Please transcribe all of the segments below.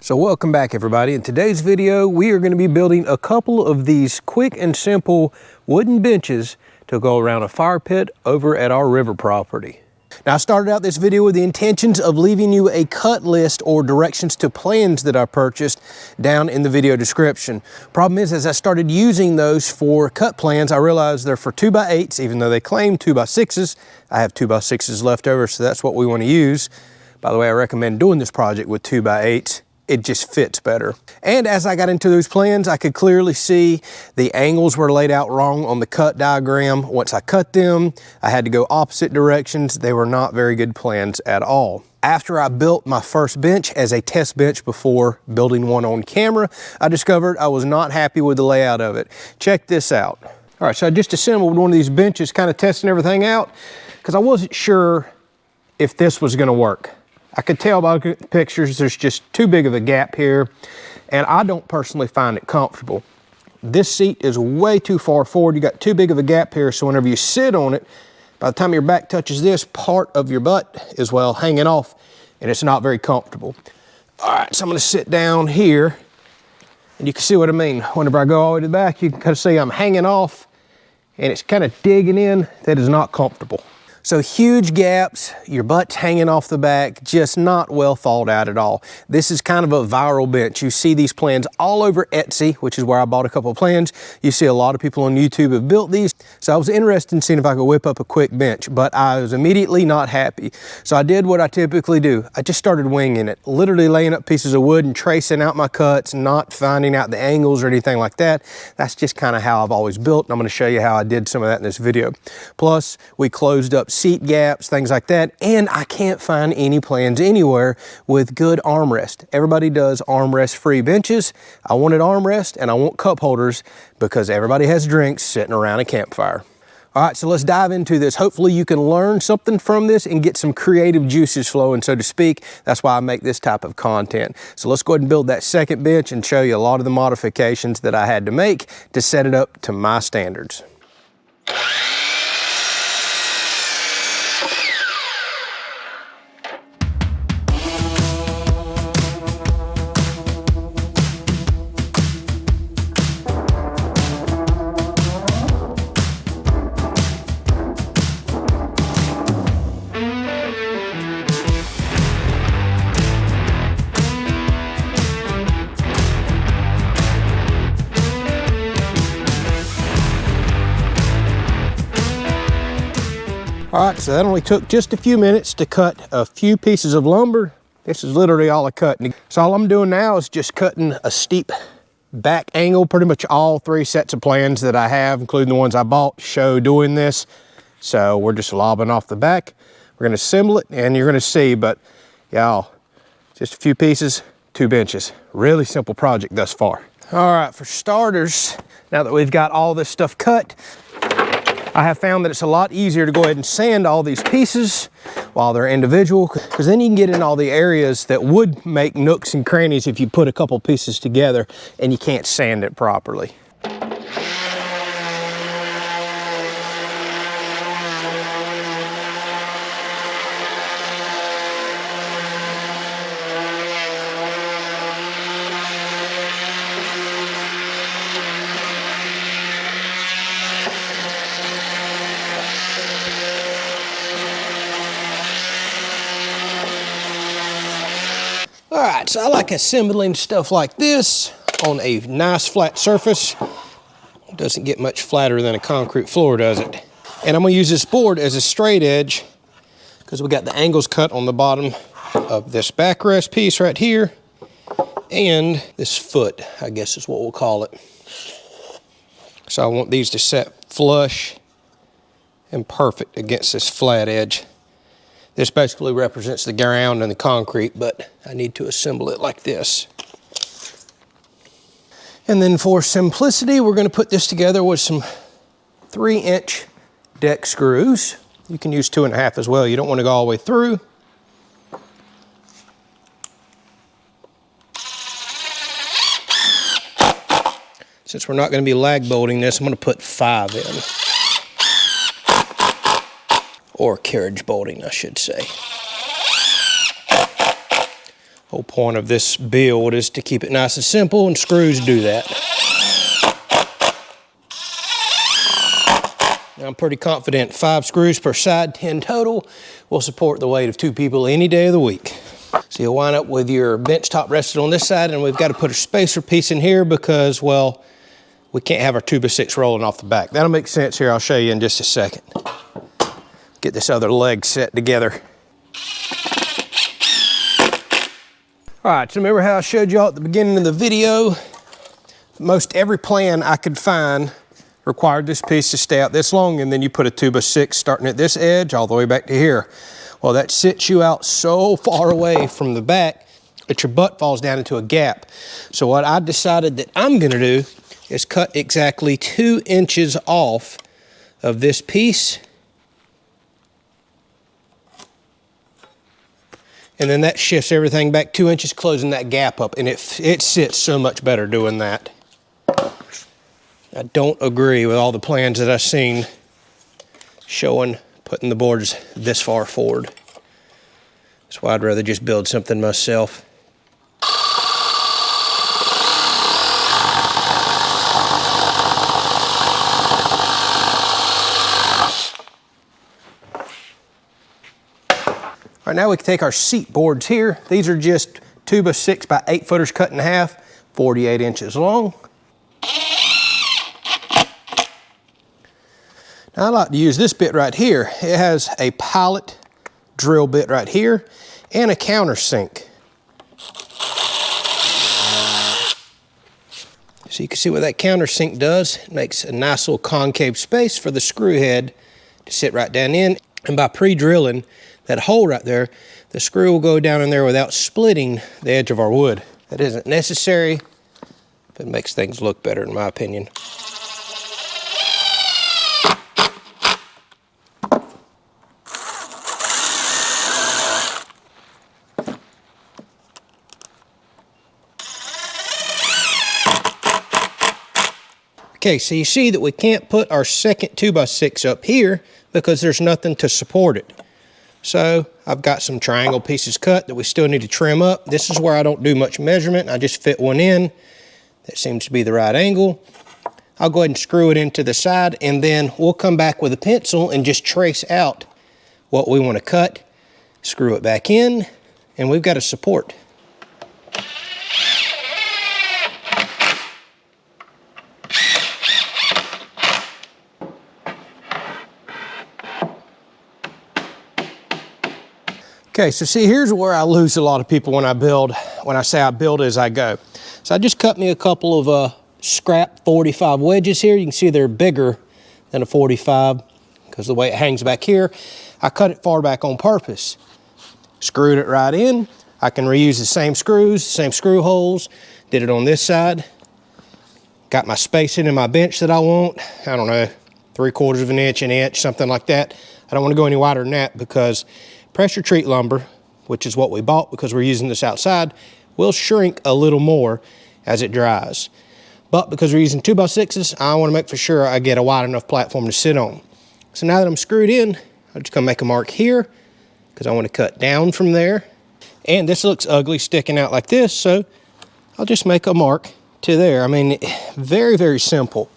So welcome back everybody. In today's video, we are going to be building a couple of these quick and simple wooden benches to go around a fire pit over at our river property. Now I started out this video with the intentions of leaving you a cut list or directions to plans that I purchased down in the video description. Problem is, as I started using those for cut plans, I realized they're for 2x8s, even though they claim 2x6s. I have 2x6s left over, so that's what we want to use. By the way, I recommend doing this project with 2x8s. It just fits better. And as I got into those plans, I could clearly see the angles were laid out wrong on the cut diagram. Once I cut them, I had to go opposite directions. They were not very good plans at all. After I built my first bench as a test bench before building one on camera, I discovered I was not happy with the layout of it. Check this out. All right, so I just assembled one of these benches, kind of testing everything out, because I wasn't sure if this was gonna work. I could tell by the pictures there's just too big of a gap here, and I don't personally find it comfortable. This seat is way too far forward. You got too big of a gap here, so whenever you sit on it, by the time your back touches this, part of your butt is, well, hanging off, and it's not very comfortable. All right, so I'm gonna sit down here, and you can see what I mean. Whenever I go all the way to the back, you can kind of see I'm hanging off, and it's kind of digging in. That is not comfortable. So huge gaps, your butt's hanging off the back, just not well thought out at all. This is kind of a viral bench. You see these plans all over Etsy, which is where I bought a couple of plans. You see a lot of people on YouTube have built these. So I was interested in seeing if I could whip up a quick bench, but I was immediately not happy. So I did what I typically do. I just started winging it, literally laying up pieces of wood and tracing out my cuts, not finding out the angles or anything like that. That's just kind of how I've always built, and I'm gonna show you how I did some of that in this video. Plus, we closed up seat gaps, things like that, and I can't find any plans anywhere with good armrest. Everybody does armrest free benches. I wanted armrest and I want cup holders because everybody has drinks sitting around a campfire. All right, so let's dive into this. Hopefully you can learn something from this and get some creative juices flowing, so to speak. That's why I make this type of content. So let's go ahead and build that second bench and show you a lot of the modifications that I had to make to set it up to my standards. All right, so that only took just a few minutes to cut a few pieces of lumber. This is literally all I cut. So all I'm doing now is just cutting a steep back angle. Pretty much all three sets of plans that I have, including the ones I bought, show doing this. So we're just lobbing off the back. We're gonna assemble it and you're gonna see, but y'all, just a few pieces, 2 benches. Really simple project thus far. All right, for starters, now that we've got all this stuff cut, I have found that it's a lot easier to go ahead and sand all these pieces while they're individual, because then you can get in all the areas that would make nooks and crannies if you put a couple pieces together and you can't sand it properly. All right, so I like assembling stuff like this on a nice flat surface. It doesn't get much flatter than a concrete floor, does it? And I'm gonna use this board as a straight edge because we got the angles cut on the bottom of this backrest piece right here and this foot, I guess is what we'll call it. So I want these to set flush and perfect against this flat edge. This basically represents the ground and the concrete, but I need to assemble it like this. And then for simplicity, we're gonna put this together with some 3-inch deck screws. You can use 2.5 as well. You don't wanna go all the way through. Since we're not gonna be lag bolting this, I'm gonna put 5 in. Or carriage bolting, I should say. Whole point of this build is to keep it nice and simple, and screws do that. Now, I'm pretty confident 5 screws per side, 10 total, will support the weight of 2 people any day of the week. So you'll wind up with your bench top rested on this side, and we've got to put a spacer piece in here because, well, we can't have our 2x6 rolling off the back. That'll make sense here. I'll show you in just a second. Get this other leg set together. All right, so remember how I showed y'all at the beginning of the video? Most every plan I could find required this piece to stay out this long, and then you put a 2x6 starting at this edge all the way back to here. Well, that sits you out so far away from the back that your butt falls down into a gap. So what I decided that I'm gonna do is cut exactly 2 inches off of this piece. And then that shifts everything back 2 inches, closing that gap up. And it sits so much better doing that. I don't agree with all the plans that I've seen showing putting the boards this far forward. That's why I'd rather just build something myself. All right, now we can take our seat boards here. These are just 2x6 by 8 footers cut in half, 48 inches long. Now I like to use this bit right here. It has a pilot drill bit right here and a countersink. So you can see what that countersink does. It makes a nice little concave space for the screw head to sit right down in. And by pre-drilling that hole right there, the screw will go down in there without splitting the edge of our wood. That isn't necessary, but it makes things look better in my opinion. Okay, so you see that we can't put our second 2x6 up here because there's nothing to support it. So I've got some triangle pieces cut that we still need to trim up. This is where I don't do much measurement. I just fit one in. That seems to be the right angle. I'll go ahead and screw it into the side, and then we'll come back with a pencil and just trace out what we want to cut, screw it back in, and we've got a support. Okay, so see, here's where I lose a lot of people when I say I build as I go. So I just cut me a couple of scrap 45 wedges here. You can see they're bigger than a 45 because the way it hangs back here. I cut it far back on purpose. Screwed it right in. I can reuse the same screws, same screw holes. Did it on this side. Got my spacing in my bench that I want. I don't know, 3/4 of an inch, an inch, something like that. I don't want to go any wider than that because pressure treat lumber, which is what we bought because we're using this outside, will shrink a little more as it dries. But because we're using 2x6s, I want to make for sure I get a wide enough platform to sit on. So now that I'm screwed in, I'm just going to make a mark here because I want to cut down from there. And this looks ugly sticking out like this, so I'll just make a mark to there. I mean, very, very simple.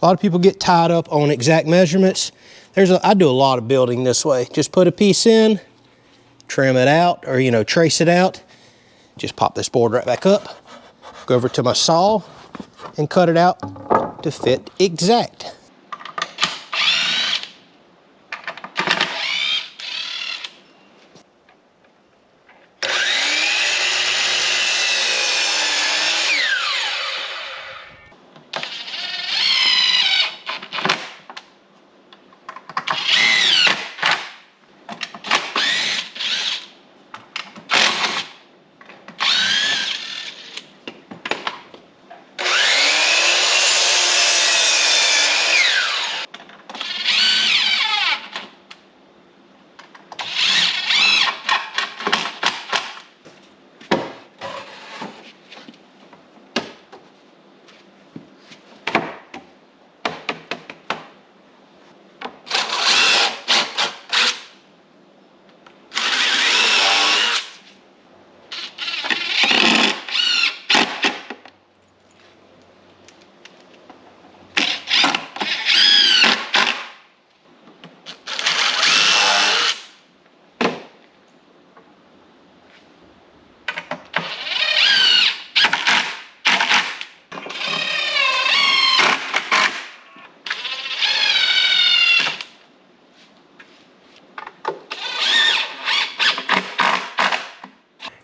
A lot of people get tied up on exact measurements. I do a lot of building this way. Just put a piece in, trim it out, or trace it out. Just pop this board right back up, go over to my saw, and cut it out to fit exact.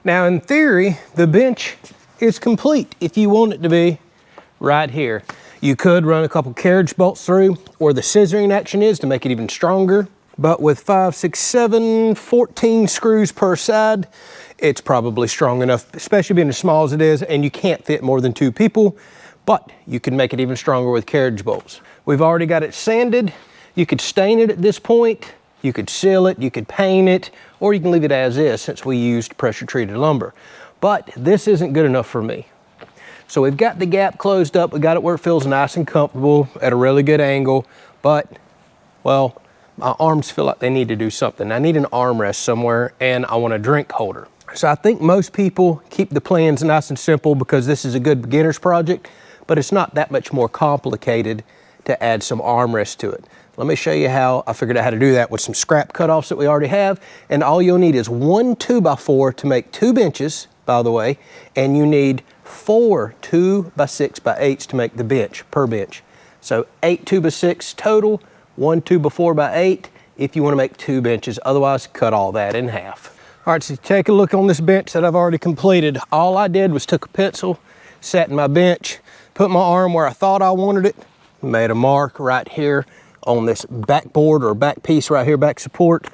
Now in theory, the bench is complete if you want it to be right here. You could run a couple carriage bolts through where the scissoring action is to make it even stronger. But with 5, 6, 7, 14 screws per side, it's probably strong enough, especially being as small as it is, and you can't fit more than 2 people, but you can make it even stronger with carriage bolts. We've already got it sanded. You could stain it at this point, you could seal it, you could paint it, or you can leave it as is since we used pressure treated lumber. But this isn't good enough for me. So we've got the gap closed up, we got it where it feels nice and comfortable at a really good angle, but, well, my arms feel like they need to do something. I need an armrest somewhere, and I want a drink holder. So I think most people keep the plans nice and simple because this is a good beginner's project, but it's not that much more complicated to add some armrests to it. Let me show you how I figured out how to do that with some scrap cutoffs that we already have. And all you'll need is 1 2x4 to make 2 benches, by the way, and you need 4 2x6x8s to make the bench, per bench. So 8 2x6 total, 1 2x4x8 if you want to make 2 benches, otherwise cut all that in half. All right, so take a look on this bench that I've already completed. All I did was took a pencil, sat in my bench, put my arm where I thought I wanted it, made a mark right here on this backboard or back piece right here, back support,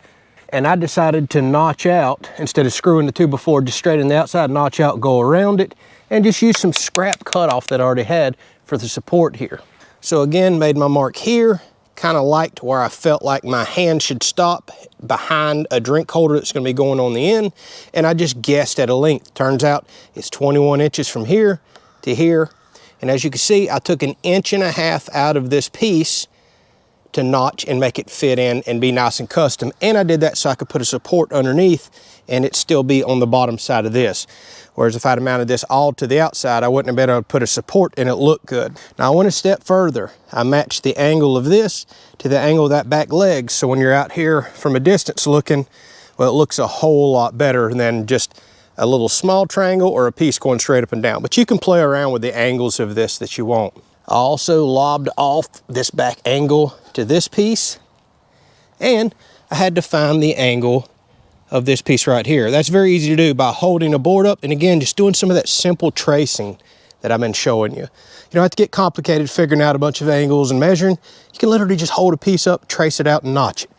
and I decided to notch out, instead of screwing the 2x4 just straight in the outside, notch out, go around it, and just use some scrap cutoff that I already had for the support here. So again, made my mark here, kind of liked where I felt like my hand should stop behind a drink holder that's going to be going on the end, and I just guessed at a length. Turns out it's 21 inches from here to here, and as you can see, I took 1.5 inches out of this piece to notch and make it fit in and be nice and custom, and I did that so I could put a support underneath and it still be on the bottom side of this. Whereas if I'd have mounted this all to the outside, I wouldn't have been able to put a support and it looked good. Now I went a step further. I matched the angle of this to the angle of that back leg, so when you're out here from a distance looking, well, it looks a whole lot better than just a little small triangle or a piece going straight up and down. But you can play around with the angles of this that you want. I also lobbed off this back angle to this piece, and I had to find the angle of this piece right here. That's very easy to do by holding a board up and again just doing some of that simple tracing that I've been showing you. You don't have to get complicated figuring out a bunch of angles and measuring. You can literally just hold a piece up, trace it out, and notch it.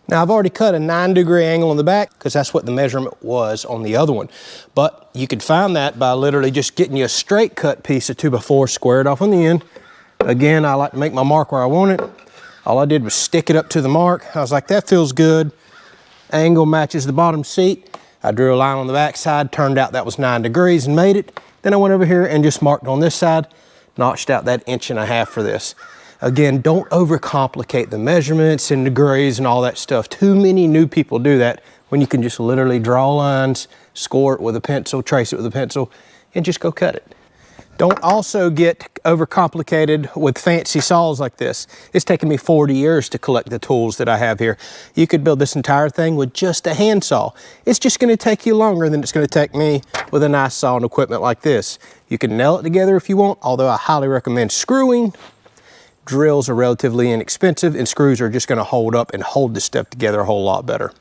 Now I've already cut a 9-degree angle on the back because that's what the measurement was on the other one. But you could find that by literally just getting you a straight cut piece of 2x4, square it off on the end. Again, I like to make my mark where I want it. All I did was stick it up to the mark. I was like, that feels good. Angle matches the bottom seat. I drew a line on the back side, turned out that was 9 degrees and made it. Then I went over here and just marked on this side, notched out that 1.5 inches for this. Again, don't overcomplicate the measurements and degrees and all that stuff. Too many new people do that when you can just literally draw lines, score it with a pencil, trace it with a pencil, and just go cut it. Don't also get overcomplicated with fancy saws like this. It's taken me 40 years to collect the tools that I have here. You could build this entire thing with just a handsaw. It's just going to take you longer than it's going to take me with a nice saw and equipment like this. You can nail it together if you want, although I highly recommend screwing. Drills are relatively inexpensive, and screws are just going to hold up and hold this stuff together a whole lot better.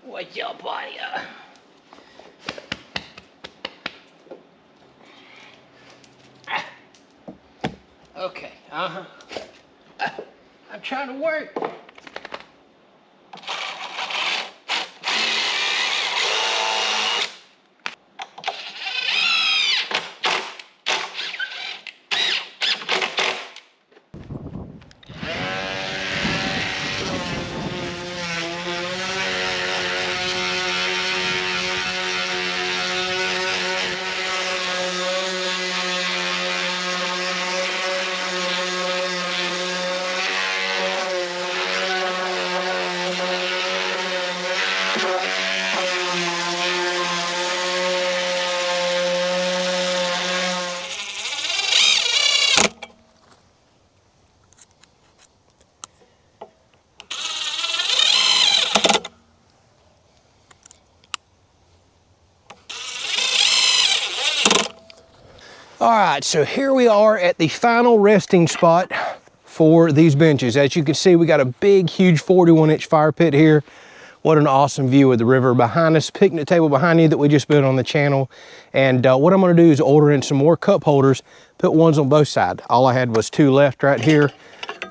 What's up, buddy? Okay, I'm trying to work. All right, so here we are at the final resting spot for these benches. As you can see, we got a big, huge 41-inch fire pit here. What an awesome view of the river behind us, picnic table behind you that we just built on the channel. And what I'm gonna do is order in some more cup holders, put ones on both sides. All I had was 2 left right here,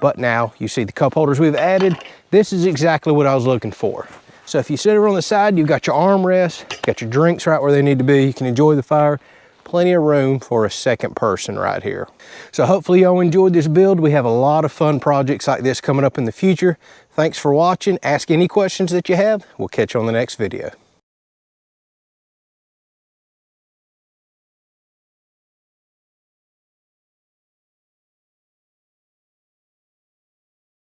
but now you see the cup holders we've added. This is exactly what I was looking for. So if you sit over on the side, you've got your armrests, got your drinks right where they need to be. You can enjoy the fire. Plenty of room for a second person right here. So hopefully y'all enjoyed this build. We have a lot of fun projects like this coming up in the future. Thanks for watching. Ask any questions that you have. We'll catch you on the next video.